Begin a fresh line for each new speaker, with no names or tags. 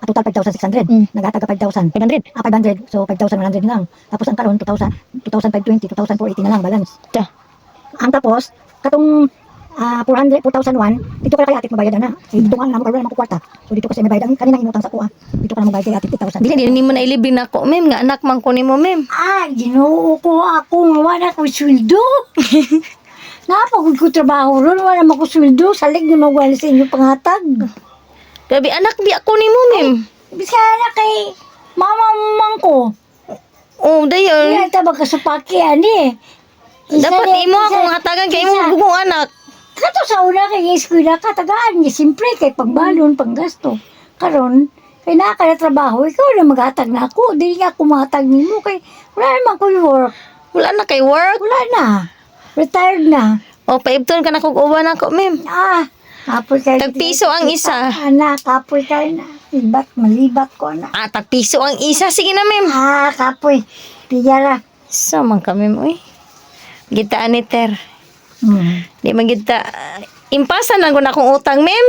total 5,600. Naghatag ka 5,000.
500.
500. So 5,100 lang. Tapos ang karon 2,520, 2,480 na lang balance.
Ta.
Ang tapos katong 4,001 dito ka kay atit mabayad na. Dito ka na mo karon mo kwarta. So dito kasi may bayad ang kanina inutang sa kuha. Dito ka na mabayad kay atit 8,000.
Dili mo na ilibing nako, ma'am, nga anak man ko nimo, ma'am.
Ginoo ko ako nga wala ko sweldo. Napagod ko trabaho ron, wala man ko sweldo. Salig na mawala sa inyong pangatag.
Grabe anak di ako nimo, ma'am.
Bisa na kay mama man ko.
Oh, dayon.
Kaya tabag ka sa pakyan eh.
Dapat imo akong hatagan kay imo bugong anak.
Kato sa una kay eskwela ka tagaan niya. Siyempre kay pagbalon, panggasto. Karon kay naa ka na trabaho, ikaw na maghatag na ako. Dili nga ako maghatag nimo kay wala naman ko work.
Wala na kay work.
Wala na. Retired na.
O paibton ka na kog uban ako, ma'am.
Kapoy ka.
Tag piso ang isa.
Anak, kapoy ka na. Malibat ko na.
Tag piso ang isa. Sige na, ma'am.
Kapoy. Piyara.
So man kami mo eh. Gitaan ni Ter. Di man kita impasan lang ko na akong utang, ma'am.